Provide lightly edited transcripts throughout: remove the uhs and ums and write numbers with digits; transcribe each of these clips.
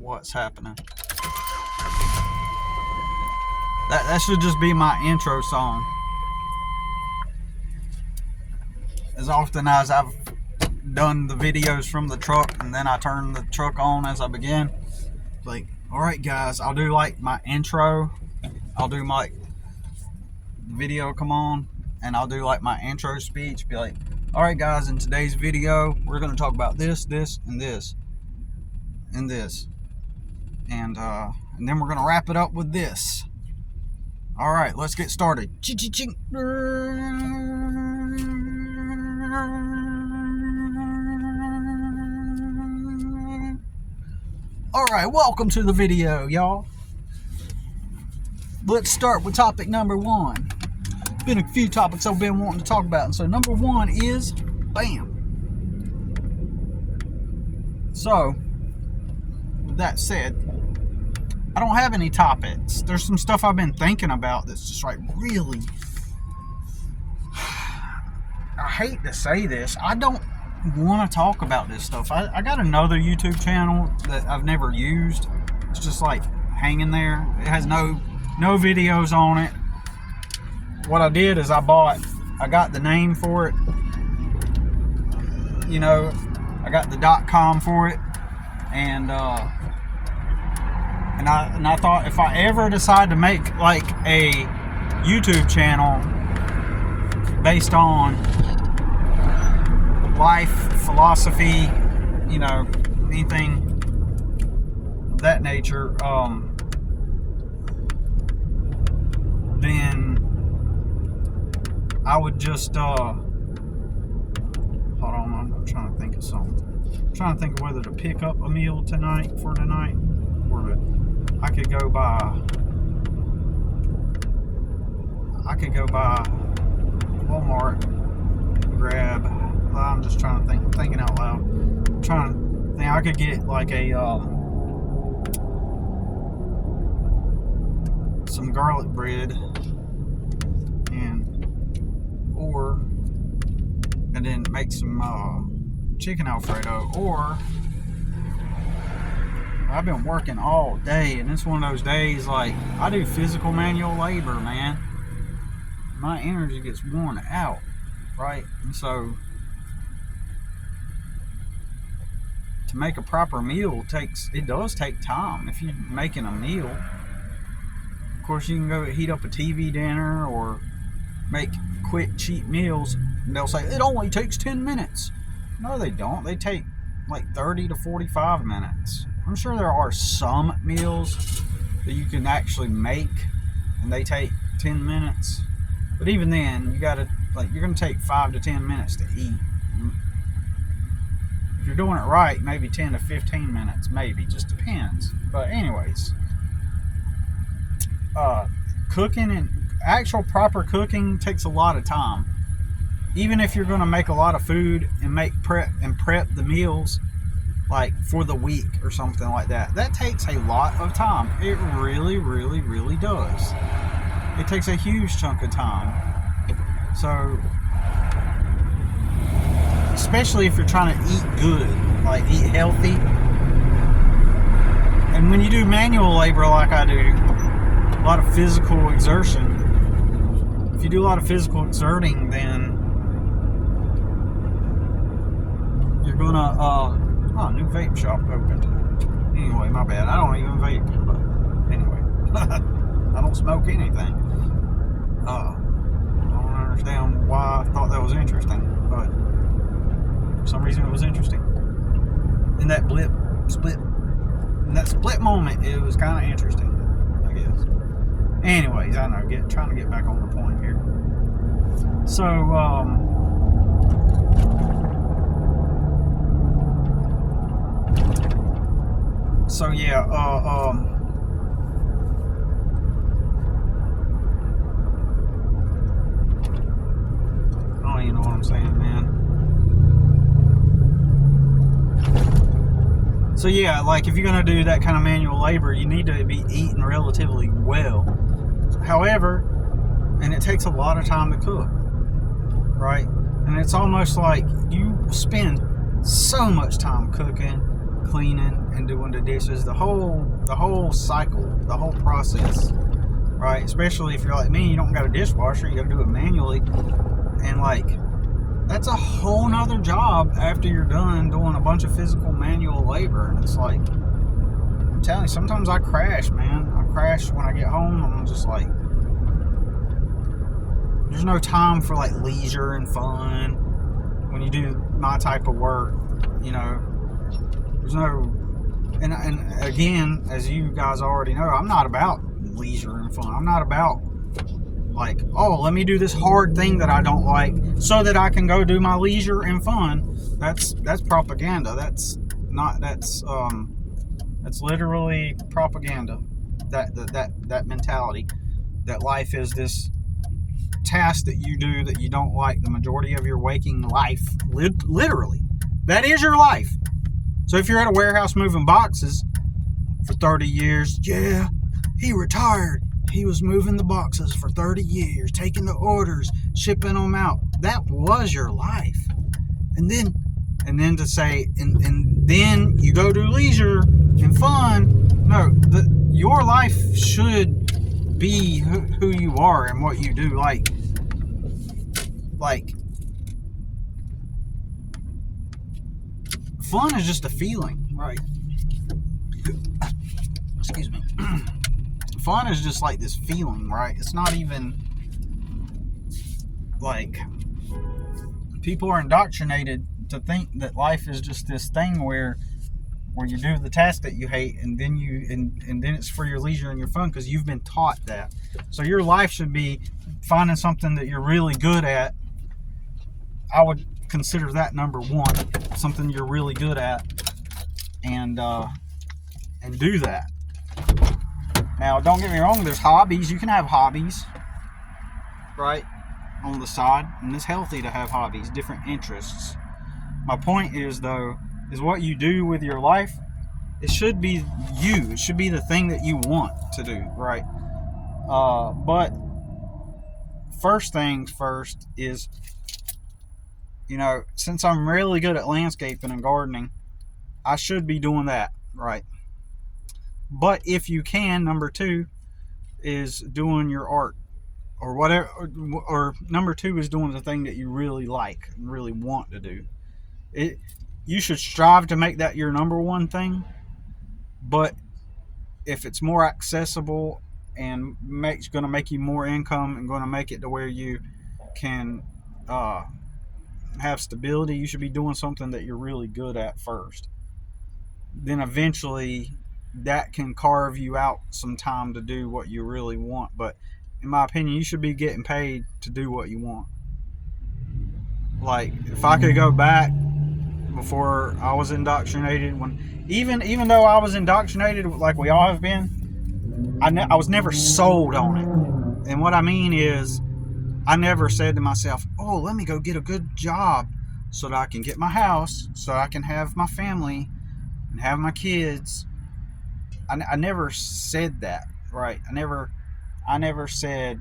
what's happening. That should just be my intro song. As often as I've done the videos from the truck and then I turn the truck on as I begin, like, alright guys, I'll do like my intro, I'll do my video come on, and I'll do like my intro speech, be like, alright guys, in today's video we're going to talk about this, this, and this, and this, and then we're going to wrap it up with this. Alright, let's get started. Alright, welcome to the video, y'all. Let's start with topic number one. Been a few topics I've been wanting to talk about. So number one is BAM. So, with that said, I don't have any topics. There's some stuff I've been thinking about that's just like really, I hate to say this, I don't want to talk about this stuff. I got another YouTube channel that I've never used. It's just like hanging there. It has no videos on it. What I did is I got the name for it. You know, I got the .com for it, and I thought if I ever decide to make like a YouTube channel based on life, philosophy, you know, anything of that nature, then I would just hold on, I'm trying to think of something. I'm trying to think of whether to pick up a meal tonight, or I could go by Walmart and grab. I'm just trying to think. I'm thinking out loud. I'm trying to think. I could get like a some garlic bread and then make some chicken Alfredo. Or I've been working all day, and it's one of those days like I do physical manual labor, man. My energy gets worn out, right? And so to make a proper meal does take time. If you're making a meal, of course you can go heat up a TV dinner or make quick cheap meals, and they'll say it only takes 10 minutes. No, they don't. They take like 30 to 45 minutes. I'm sure there are some meals that you can actually make and they take 10 minutes. But even then, you gotta, like, you're gonna take 5 to 10 minutes to eat. If you're doing it right, maybe 10 to 15 minutes, maybe, just depends. But anyways, cooking and actual proper cooking takes a lot of time. Even if you're gonna make a lot of food and prep the meals, like for the week or something like that, that takes a lot of time. It really, really, really does. It takes a huge chunk of time. So, especially if you're trying to eat good, like eat healthy. And when you do manual labor like I do, a lot of physical exertion. If you do a lot of physical exerting, then you're gonna new vape shop opened. Anyway, my bad. I don't even vape, but anyway. I don't smoke anything. I don't understand why I thought that was interesting, but for some reason it was interesting. In that split moment, it was kind of interesting, I guess. Anyways, I know, trying to get back on the point here. So, yeah, oh, you know what I'm saying, man. So yeah, like if you're gonna do that kind of manual labor, you need to be eating relatively well. However, and it takes a lot of time to cook, right? And it's almost like you spend so much time cooking cleaning and doing the dishes, the whole cycle, the whole process, right? Especially if you're like me, you don't got a dishwasher, you got to do it manually, and like that's a whole nother job after you're done doing a bunch of physical manual labor. And it's like, I'm telling you, sometimes I crash, man. I crash when I get home. I'm just like, there's no time for like leisure and fun when you do my type of work, you know. There's no, and again, as you guys already know, I'm not about leisure and fun. I'm not about like, oh, let me do this hard thing that I don't like so that I can go do my leisure and fun. That's propaganda. That's literally propaganda. That mentality that life is this task that you do that you don't like the majority of your waking life. Literally, that is your life. So if you're at a warehouse moving boxes for 30 years, yeah, he retired. He was moving the boxes for 30 years, taking the orders, shipping them out. That was your life. And then to say, and then you go do leisure and fun. No, your life should be who you are and what you do. Like, fun is just a feeling, right? Excuse me. Fun is just like this feeling, right? It's not even like people are indoctrinated to think that life is just this thing where you do the task that you hate and then and then it's for your leisure and your fun because you've been taught that. So your life should be finding something that you're really good at. I would consider that number one, something you're really good at, and do that. Now, don't get me wrong, there's hobbies. You can have hobbies, right, on the side, and it's healthy to have hobbies, different interests. My point is, though, is what you do with your life, it should be you. It should be the thing that you want to do, right? But first things first is, you know, since I'm really good at landscaping and gardening, I should be doing that, right? But if you can, number two is doing your art or whatever, or number two is doing the thing that you really like and really want to do. You should strive to make that your number one thing, but if it's more accessible and going to make you more income and going to make it to where you can have stability, you should be doing something that you're really good at first. Then eventually that can carve you out some time to do what you really want. But in my opinion, you should be getting paid to do what you want. Like, if I could go back before I was indoctrinated, even though I was indoctrinated like we all have been, I was never sold on it. And what I mean is, I never said to myself, oh, let me go get a good job so that I can get my house, so I can have my family and have my kids. I never said that, right? I never said.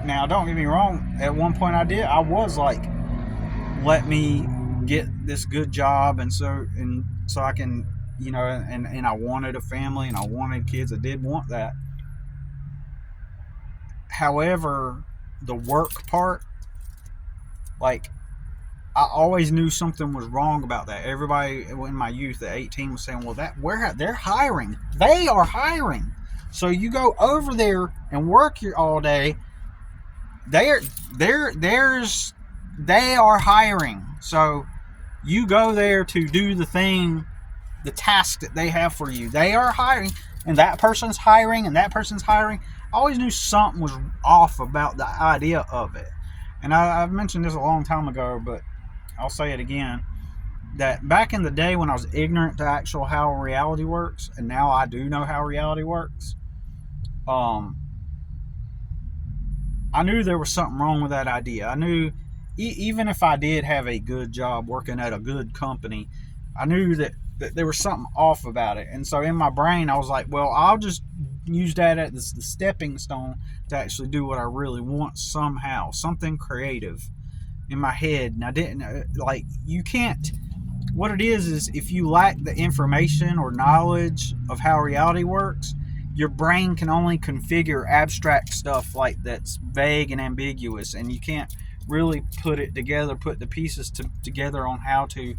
Now, don't get me wrong. At one point I did. I was like, let me get this good job and so I can, you know, and I wanted a family and I wanted kids. I did want that. However, the work part, like, I always knew something was wrong about that. Everybody in my youth at 18 was saying, well, they're hiring. They are hiring. So you go over there and work all day. They are hiring. So you go there to do the task that they have for you. They are hiring, and that person's hiring, and that person's hiring. I always knew something was off about the idea of it. And I've mentioned this a long time ago, but I'll say it again, that back in the day when I was ignorant to how reality works, and now I do know how reality works, I knew there was something wrong with that idea. I knew even if I did have a good job working at a good company, I knew that there was something off about it. And so in my brain, I was like, well, I'll just use that as the stepping stone to actually do what I really want somehow, something creative in my head. And I didn't, like, you can't what it is if you lack the information or knowledge of how reality works, your brain can only configure abstract stuff like that's vague and ambiguous, and you can't really put it together, put the pieces together on how to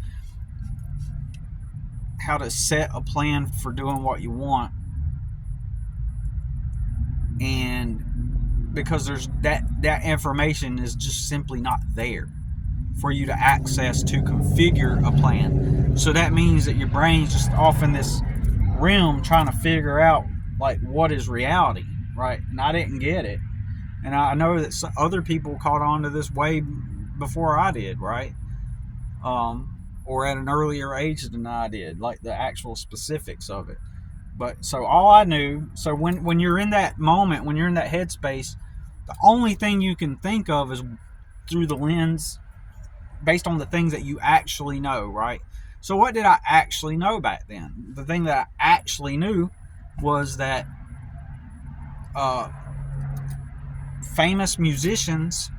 set a plan for doing what you want. And because there's that information is just simply not there for you to access to configure a plan. So that means that your brain's just off in this realm trying to figure out like what is reality, right? And I didn't get it, and I know that other people caught on to this way before I did, right? Or at an earlier age than I did, like the actual specifics of it. But so all I knew, so when you're in that moment, when you're in that headspace, the only thing you can think of is through the lens based on the things that you actually know, right? So what did I actually know back then? The thing that I actually knew was that famous musicians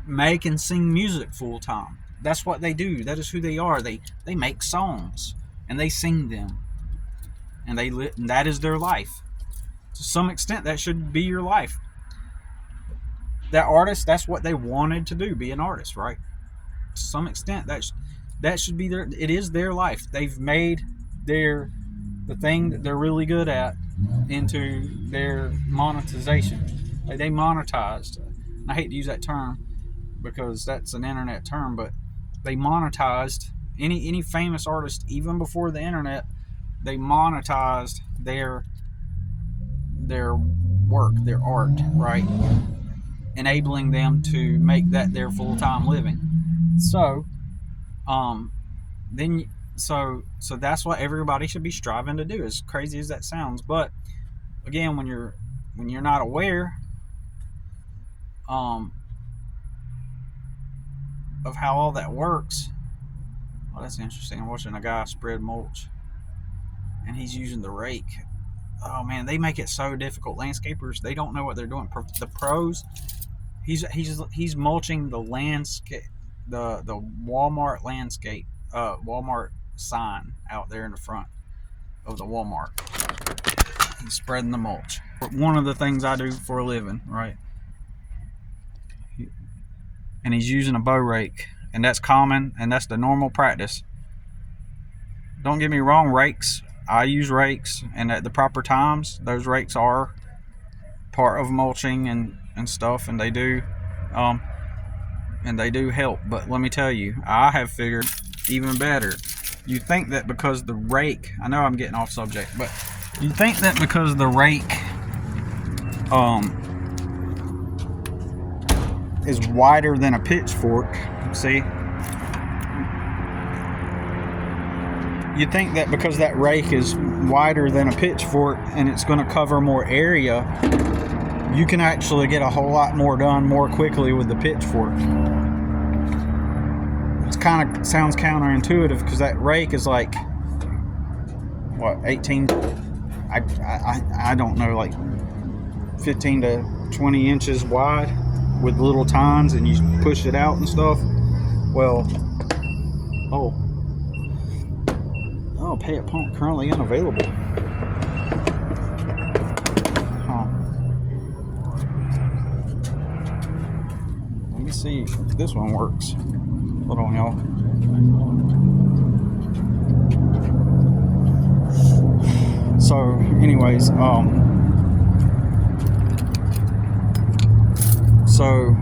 make and sing music full time. That's what they do. That is who they are. They make songs and they sing them, and and that is their life. To some extent, that should be your life. That artist, that's what they wanted to do, be an artist, right? To some extent, that should be it is their life. They've made the thing that they're really good at into their monetization. Like they monetized. I hate to use that term because that's an internet term, but they monetized any famous artist, even before the internet. They monetized their work, their art, right? Enabling them to make that their full-time living. So so that's what everybody should be striving to do, as crazy as that sounds. But again, when you're not aware of how all that works. Oh, that's interesting. I'm watching a guy spread mulch and he's using the rake. Oh man, they make it so difficult. Landscapers, they don't know what they're doing. The pros, he's mulching the landscape, the Walmart landscape, Walmart sign out there in the front of the Walmart. He's spreading the mulch. One of the things I do for a living, right? And he's using a bow rake, and that's common, and that's the normal practice. Don't get me wrong, rakes, I use rakes, and at the proper times, those rakes are part of mulching and stuff, and they do help. But let me tell you, I have figured even better. You think that because the rake, I know I'm getting off subject, but you think that because the rake is wider than a pitchfork, see? You think that because that rake is wider than a pitchfork and it's going to cover more area, you can actually get a whole lot more done more quickly with the pitchfork. It kind of sounds counterintuitive because that rake is like, what, 18, I don't know, like 15 to 20 inches wide with little tines, and you push it out and stuff. Well, pay at pump currently unavailable. Let me see if this one works. Hold on, y'all. So, anyways, so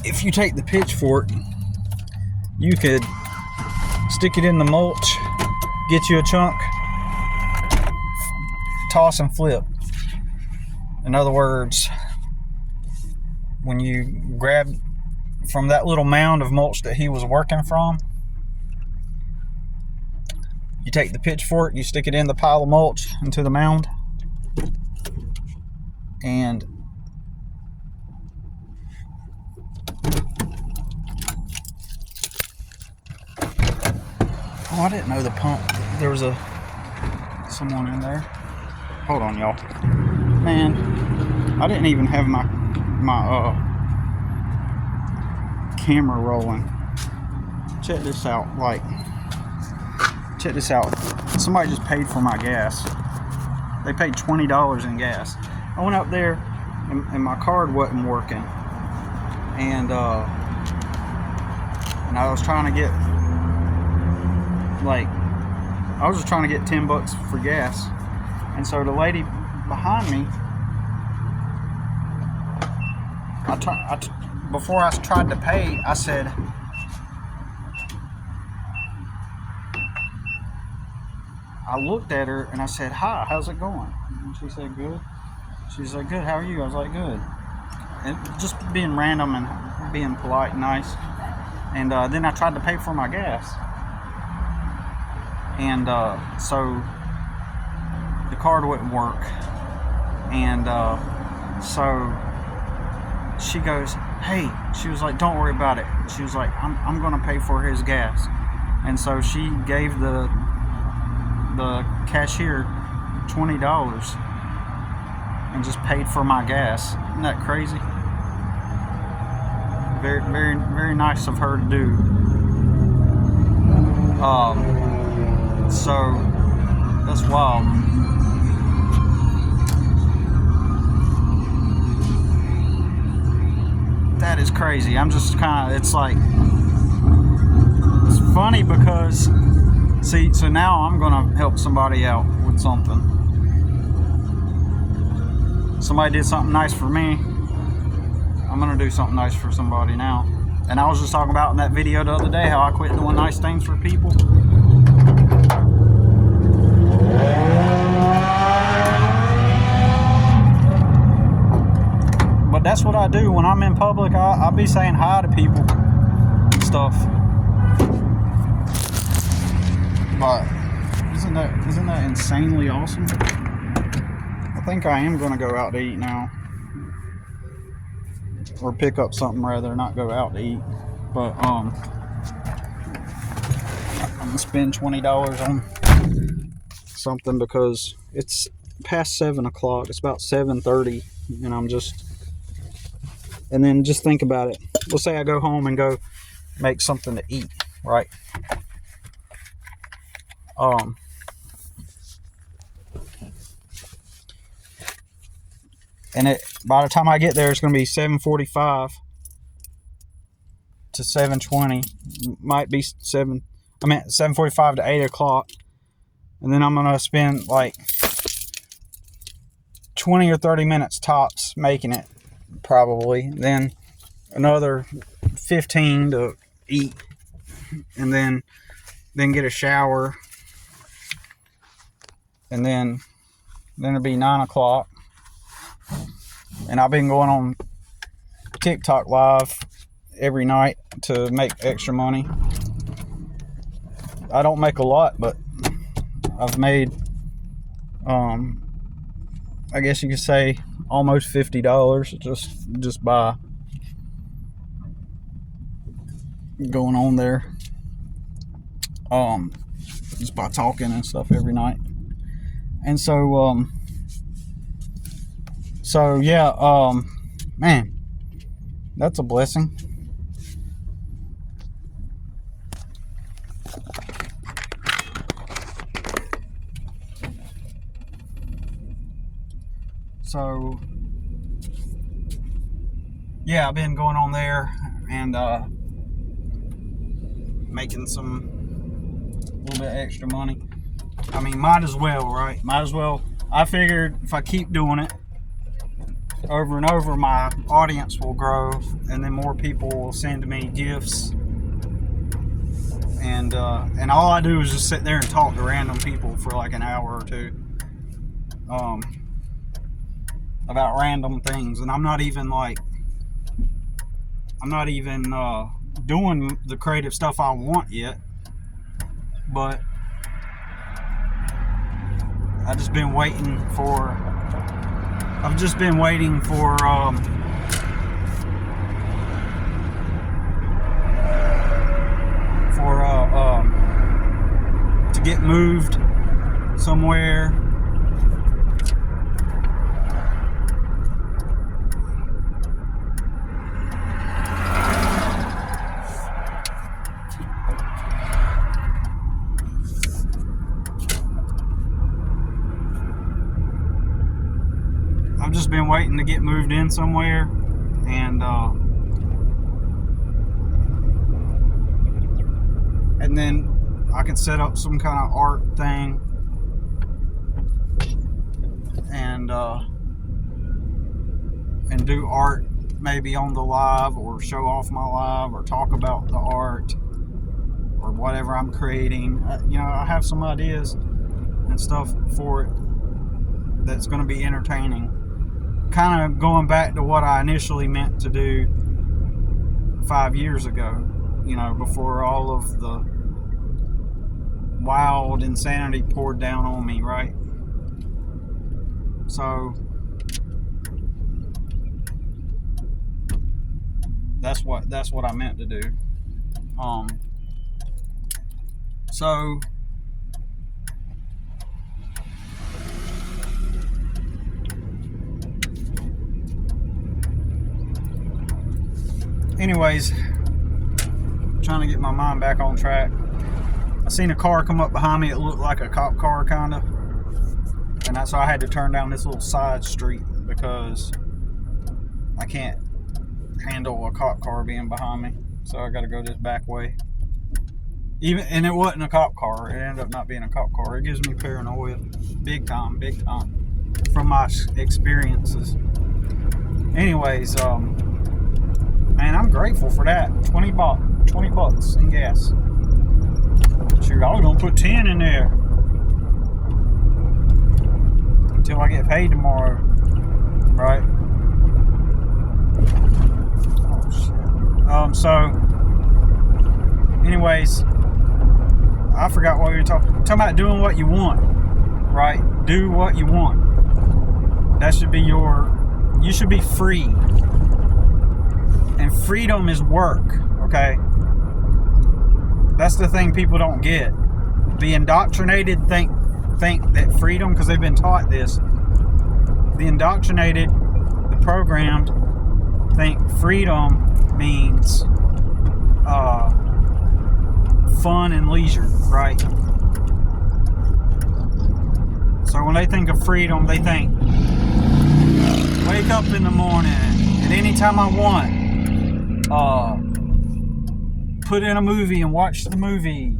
if you take the pitchfork, you could stick it in the mulch, get you a chunk, toss and flip. In other words, when you grab from that little mound of mulch that he was working from, you take the pitchfork, you stick it in the pile of mulch into the mound, and I didn't know the pump. There was someone in there. Hold on, y'all. Man, I didn't even have my my camera rolling. Check this out. Check this out. Somebody just paid for my gas. They paid $20 in gas. I went up there and my card wasn't working, and I was trying to get I was just trying to get $10 for gas, and so the lady behind me, before I tried to pay, I said, I looked at her and I said, "Hi, how's it going?" And she said, "Good." She's like, "Good, how are you?" I was like, "Good." And just being random and being polite and nice. And then I tried to pay for my gas. And so the card wouldn't work. And so she goes, "Hey," she was like, "Don't worry about it." She was like, I'm going to pay for his gas." And so she gave the cashier $20 and just paid for my gas. Isn't that crazy? Very, very, very nice of her to do. So that's wild. That is crazy. I'm just kind of, it's funny because, see, so now I'm going to help somebody out with something. Somebody did something nice for me. I'm going to do something nice for somebody now. And I was just talking about in that video the other day how I quit doing nice things for people. But that's what I do when I'm in public. I'll be saying hi to people and stuff. But isn't that insanely awesome? I think I am going to go out to eat now. Or pick up something rather, not go out to eat. But I'm gonna spend $20 on something because it's past 7 o'clock. It's about 7:30, and and then just think about it. Let's say I go home and go make something to eat, right? And by the time I get there, it's going to be 7:45 to 7:20. Might be 7:45 to 8 o'clock. And then I'm going to spend like 20 or 30 minutes tops making it, probably. Then another 15 to eat. And then get a shower. And then it'll be 9 o'clock. And I've been going on TikTok live every night to make extra money. I don't make a lot, but I've made, I guess you could say, almost $50 just by going on there, just by talking and stuff every night. And so yeah, man, that's a blessing. So yeah, I've been going on there and making a little bit extra money. I mean, might as well, right? Might as well. I figured if I keep doing it over and over, my audience will grow, and then more people will send me gifts. And all I do is just sit there and talk to random people for like an hour or two, about random things. And I'm not even doing the creative stuff I want yet, but I've just been waiting for to get moved somewhere. to get moved in somewhere, and then I can set up some kind of art thing and do art maybe on the live, or show off my live, or talk about the art or whatever I'm creating. I have some ideas and stuff for it that's going to be entertaining. Kind of going back to what I initially meant to do 5 years ago, before all of the wild insanity poured down on me, right? So that's what I meant to do. So anyways, trying to get my mind back on track. I seen a car come up behind me. It looked like a cop car, kind of. And that's why I had to turn down this little side street, because I can't handle a cop car being behind me. So I got to go this back way. And it wasn't a cop car. It ended up not being a cop car. It gives me paranoia. Big time. From my experiences. Anyways, man, I'm grateful for that. 20 bucks in gas. Shoot, I was gonna put 10 in there until I get paid tomorrow, right? Oh shit. So, anyways, I forgot what we were talking about. Doing what you want, right? Do what you want. That should be you should be free. And freedom is work, okay? That's the thing people don't get. The indoctrinated think that freedom, because they've been taught this, the indoctrinated, the programmed, think freedom means fun and leisure, right? So when they think of freedom, they think, wake up in the morning at any time I want. Put in a movie and watch the movie.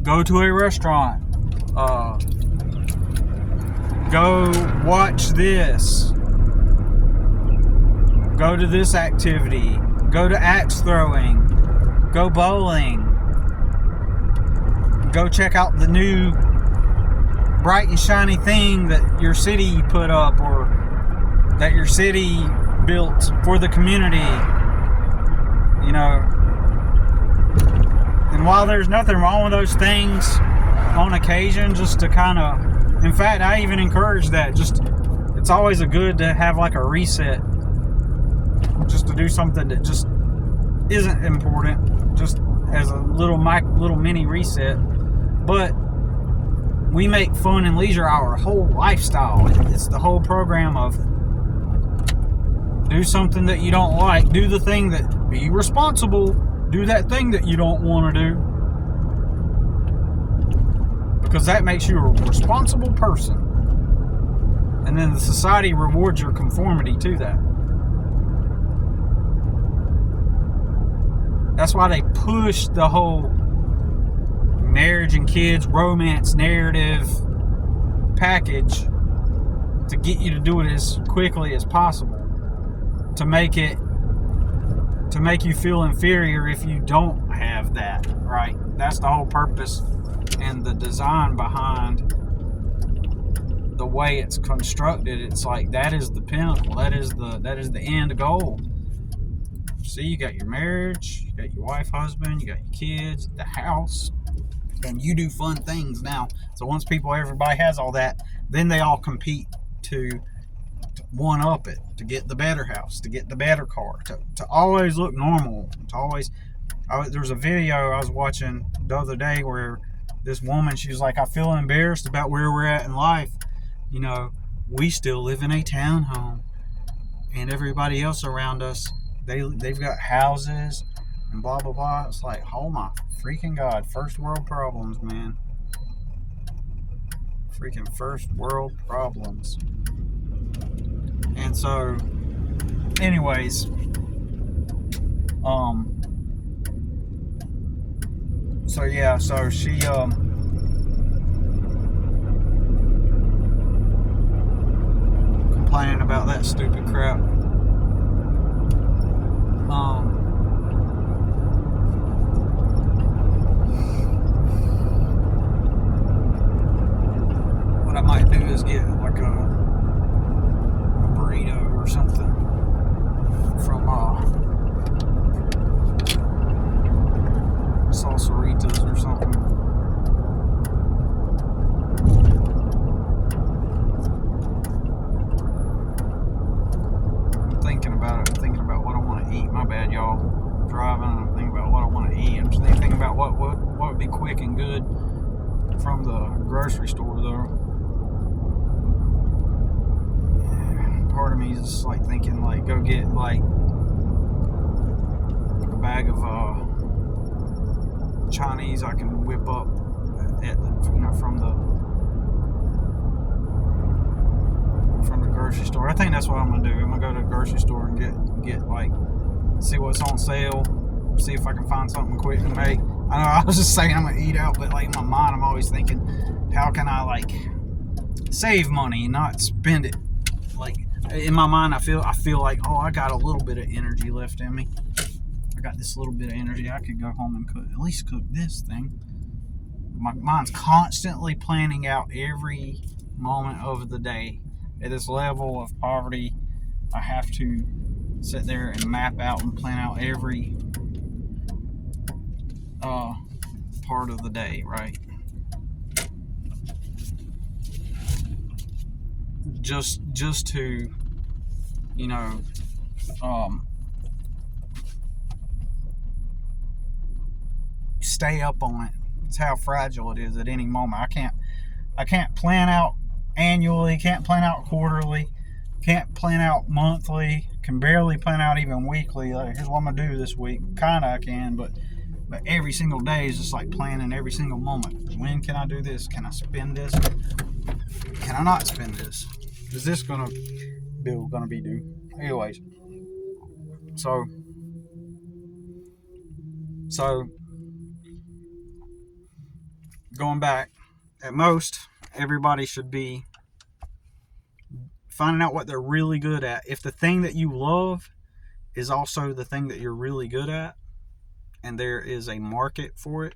Go to a restaurant. Go watch this. Go to this activity. Go to axe throwing. Go bowling. Go check out the new bright and shiny thing that your city put up, or that your city built for the community. And while there's nothing wrong with those things on occasion, just to kind of, in fact, I even encourage that. It's always good to have like a reset, just to do something that just isn't important, just as a little mini reset. But we make fun and leisure our whole lifestyle. It's the whole program of do something that you don't like, do the thing that, be responsible, do that thing that you don't want to do, because that makes you a responsible person, and then the society rewards your conformity to that. That's why they push the whole marriage and kids romance narrative package to get you to do it as quickly as possible, to make you feel inferior if you don't have that, right? That's the whole purpose and the design behind the way it's constructed. It's like that is the pinnacle, that is the end goal. See, you got your marriage, you got your wife, husband, you got your kids, the house, and you do fun things now. So once everybody has all that, then they all compete to one up it, to get the better house, to get the better car, to always look normal, to always. There's a video I was watching the other day where this woman, she was like, I feel embarrassed about where we're at in life. We still live in a townhome, and everybody else around us, they've got houses and blah blah blah. It's like, oh my freaking god, first world problems, man. Freaking first world problems. And So, anyways, so yeah, so she, complaining about that stupid crap. What I might do is get like a burrito or something from Salsaritas or something. I'm thinking about it. I'm thinking about what I want to eat. My bad, y'all. I'm driving. I'm thinking about what I want to eat. I'm just thinking about what would be quick and good from the grocery store, though. Part of me is just like thinking, like, go get like a bag of Chinese I can whip up at the, from the grocery store. I think that's what I'm gonna do. I'm gonna go to the grocery store and get like, see what's on sale, see if I can find something quick to make. I know I was just saying I'm gonna eat out, but like in my mind I'm always thinking, how can I like save money, not spend it? Like in my mind I feel like, oh, I got a little bit of energy left in me. I got this little bit of energy. I could go home and at least cook this thing. My mind's constantly planning out every moment of the day. At this level of poverty, I have to sit there and map out and plan out every part of the day, right? Just to, stay up on it. It's how fragile it is at any moment. I can't plan out annually, can't plan out quarterly, can't plan out monthly, can barely plan out even weekly. Like, here's what I'm gonna do this week. Kinda I can, but every single day is just like planning every single moment. When can I do this? Can I spend this? Can I not spend this? Is this gonna be due? Anyways, so going back, at most everybody should be finding out what they're really good at. If the thing that you love is also the thing that you're really good at, and there is a market for it,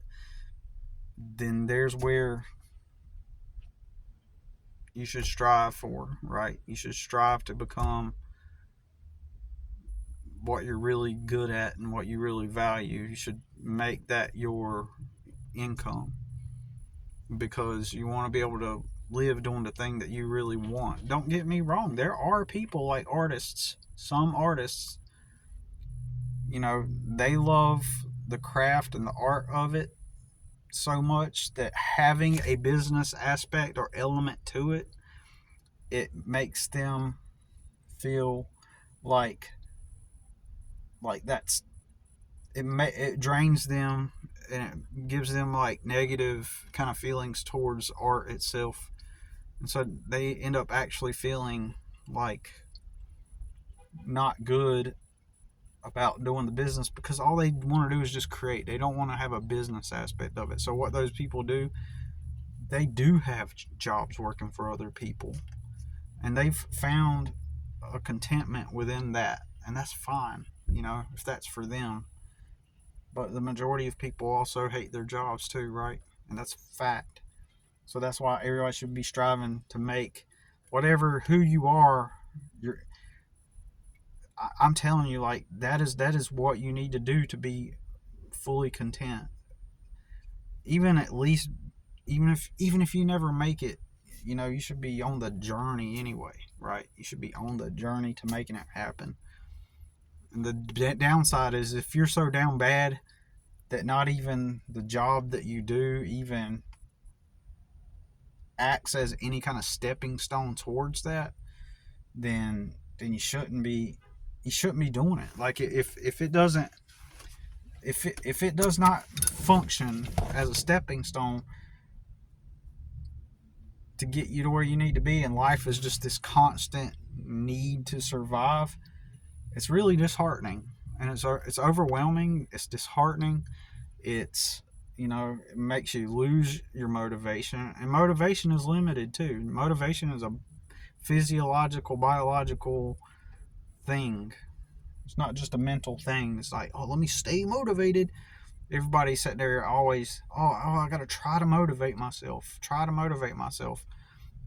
then there's where you should strive for, right? You should strive to become what you're really good at and what you really value. You should make that your income, because you want to be able to live doing the thing that you really want. Don't get me wrong, there are people like artists, some artists, they love the craft and the art of it so much that having a business aspect or element to it, it makes them feel like that's it drains them, and it gives them like negative kind of feelings towards art itself, and so they end up actually feeling like not good about doing the business, because all they want to do is just create. They don't want to have a business aspect of it. So what those people do, they do have jobs working for other people, and they've found a contentment within that, and that's fine, if that's for them. But the majority of people also hate their jobs too, right? And that's fact. So that's why everybody should be striving to make whatever who you are. I'm telling you, like, that is what you need to do to be fully content. Even if you never make it, you should be on the journey anyway, right? You should be on the journey to making it happen. And the downside is, if you're so down bad that not even the job that you do even acts as any kind of stepping stone towards that, then you shouldn't be doing it. Like, if it does not function as a stepping stone, to get you to where you need to be, and life is just this constant need to survive, it's really disheartening. And it's overwhelming, it's disheartening, it's, it makes you lose your motivation. And motivation is limited too. Motivation is a physiological, biological thing. It's not just a mental thing. It's like, oh, let me stay motivated. Everybody's sitting there always, I gotta try to motivate myself.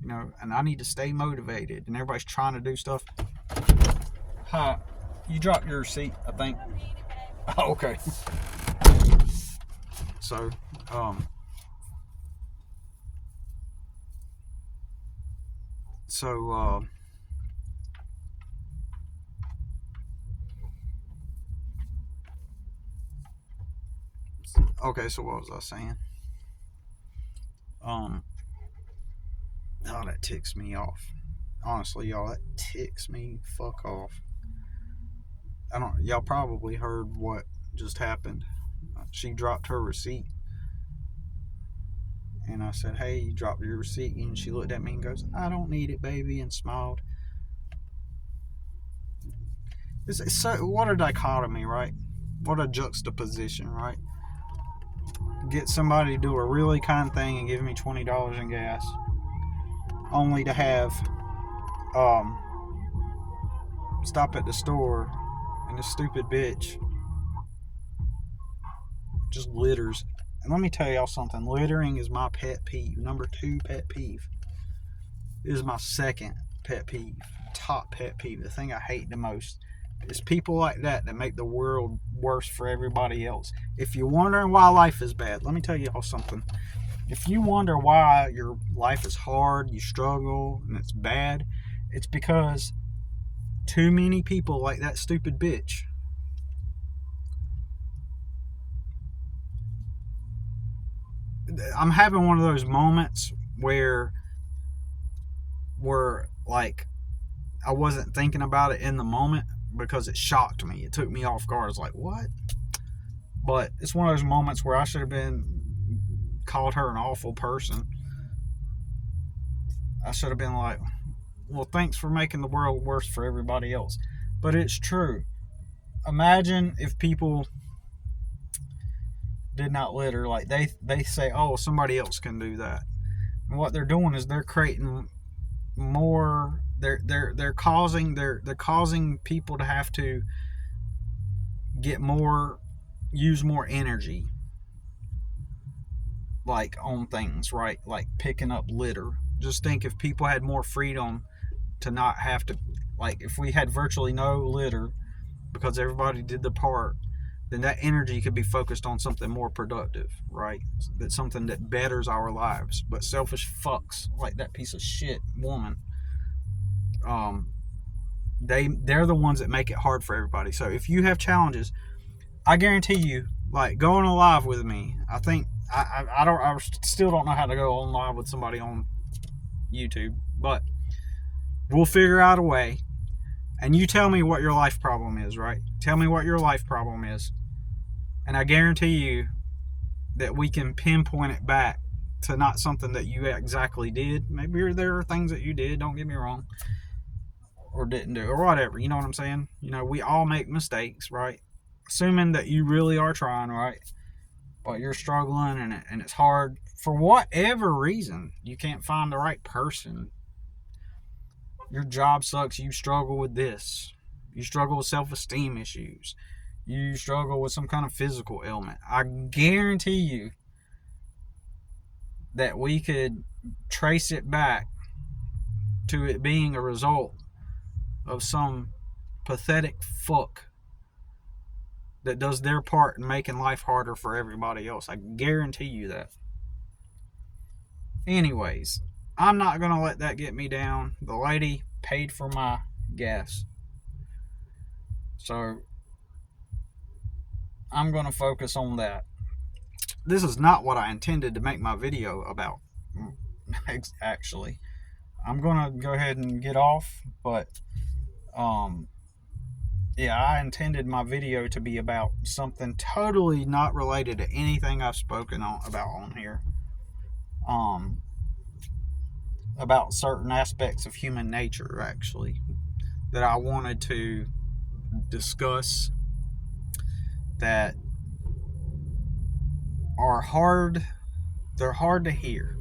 And I need to stay motivated. And everybody's trying to do stuff. Hi, you dropped your receipt, I think. Oh, okay. So, okay, so what was I saying? Oh, that ticks me off. Honestly, y'all, that ticks me fuck off. Y'all probably heard what just happened. She dropped her receipt. And I said, hey, you dropped your receipt. And she looked at me and goes, I don't need it, baby, and smiled. It's so, what a dichotomy, right? What a juxtaposition, right? Get somebody to do a really kind thing and give me $20 in gas, only to have stop at the store and this stupid bitch just litters. And let me tell y'all something. Littering is my pet peeve. Number 2 pet peeve. It is my second pet peeve. Top pet peeve. The thing I hate the most is people like that make the world worse for everybody else. If you're wondering why life is bad, let me tell y'all something. If you wonder why your life is hard, you struggle, and it's bad, it's because too many people like that stupid bitch. I'm having one of those moments where like I wasn't thinking about it in the moment because it shocked me. It took me off guard. I was like, what? But it's one of those moments where I should have called her an awful person. I should have been like, well, thanks for making the world worse for everybody else. But it's true. Imagine if people did not litter. Like they say, oh, somebody else can do that. And what they're doing is they're creating more. They're causing people to have to use more energy, like on things, right? Like picking up litter. Just think if people had more freedom to not have to, like if we had virtually no litter because everybody did the part, then that energy could be focused on something more productive, right? That's something that betters our lives. But selfish fucks like that piece of shit woman, they're the ones that make it hard for everybody. So if you have challenges, I guarantee you, like going on live with me, I think I still don't know how to go on live with somebody on YouTube, but we'll figure out a way. And you tell me what your life problem is, right? Tell me what your life problem is. And I guarantee you that we can pinpoint it back to not something that you exactly did. Maybe there are things that you did, don't get me wrong, or didn't do, or whatever. You know what I'm saying? We all make mistakes, right? Assuming that you really are trying, right? But you're struggling and it's hard. For whatever reason, you can't find the right person. Your job sucks. You struggle with this. You struggle with self-esteem issues. You struggle with some kind of physical ailment. I guarantee you that we could trace it back to it being a result of some pathetic fuck that does their part in making life harder for everybody else. I guarantee you that. Anyways, I'm not going to let that get me down. The lady paid for my gas. So I'm going to focus on that. This is not what I intended to make my video about, actually. I'm going to go ahead and get off, but yeah, I intended my video to be about something totally not related to anything I've spoken about on here. about certain aspects of human nature, actually, that I wanted to discuss that are hard. They're hard to hear.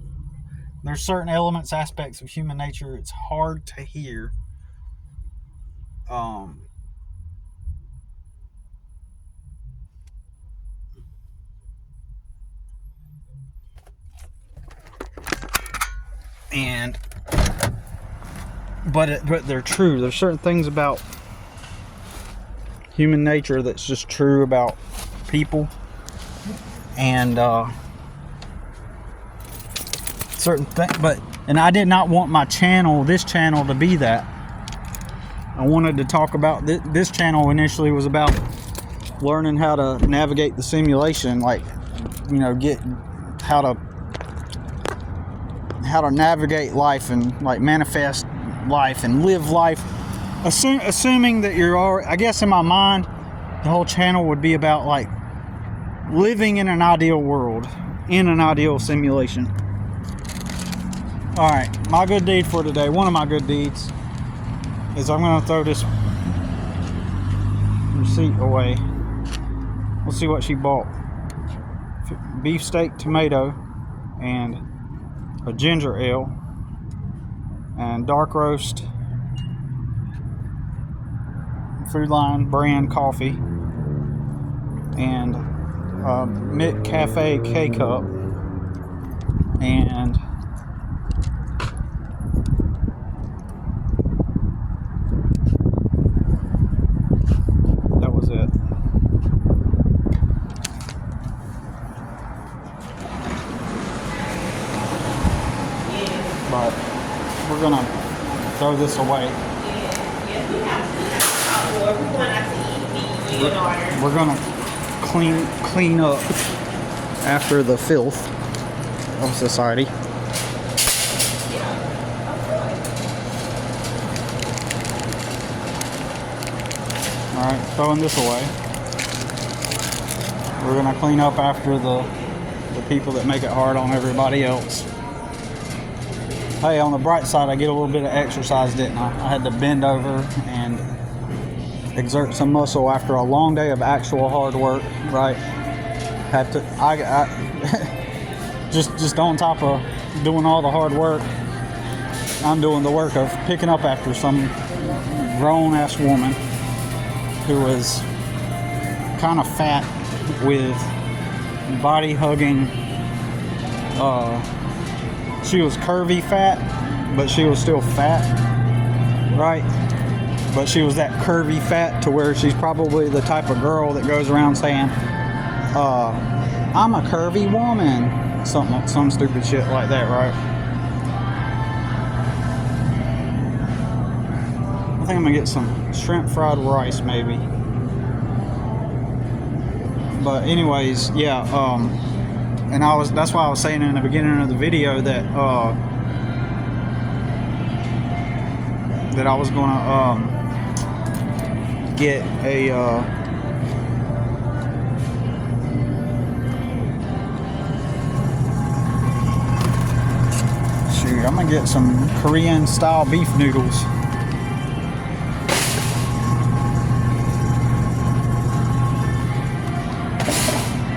There's certain elements, aspects of human nature it's hard to hear. But they're true. There's certain things about human nature that's just true about people, and certain things. And I did not want this channel, to be that. I wanted to talk about this channel initially was about learning how to navigate the simulation, like, get how to navigate life and like manifest life and live life, assuming that you're already, I guess in my mind the whole channel would be about like living in an ideal world, in an ideal simulation. All right, my good deed for today, one of my good deeds, is I'm going to throw this receipt away. We'll see what she bought. Beefsteak tomato and a ginger ale and dark roast Food Line brand coffee and Mitt Cafe K-Cup and that was it. But we're gonna throw this away. We're gonna clean up after the filth of society. All right, throwing this away. We're gonna clean up after the people that make it hard on everybody else. Hey, on the bright side, I get a little bit of exercise, didn't I? I had to bend over and exert some muscle after a long day of actual hard work, right? Just on top of doing all the hard work, I'm doing the work of picking up after some grown-ass woman who was kind of fat with body-hugging, she was curvy fat, but she was still fat, right? But she was that curvy fat to where she's probably the type of girl that goes around saying, I'm a curvy woman. Some stupid shit like that, right? I think I'm gonna get some shrimp fried rice, maybe. But anyways, yeah, and that's why I was saying in the beginning of the video that that I was gonna get a I'm gonna get some Korean style beef noodles.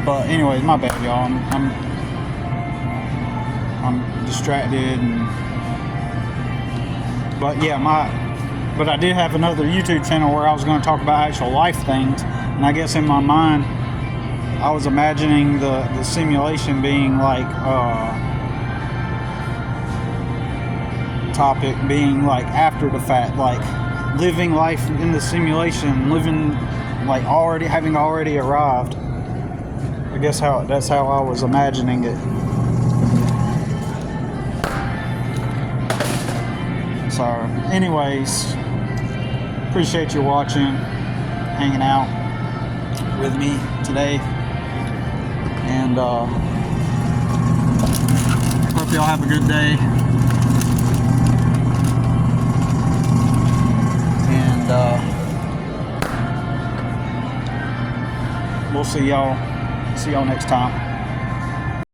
But anyways, my bad, y'all. I'm distracted, but I did have another YouTube channel where I was going to talk about actual life things, and I guess in my mind I was imagining the simulation being like topic being like after the fact, like living life in the simulation, living like having already arrived. I guess that's how I was imagining it. So anyways, appreciate you watching, hanging out with me today, and hope y'all have a good day, and we'll see y'all next time.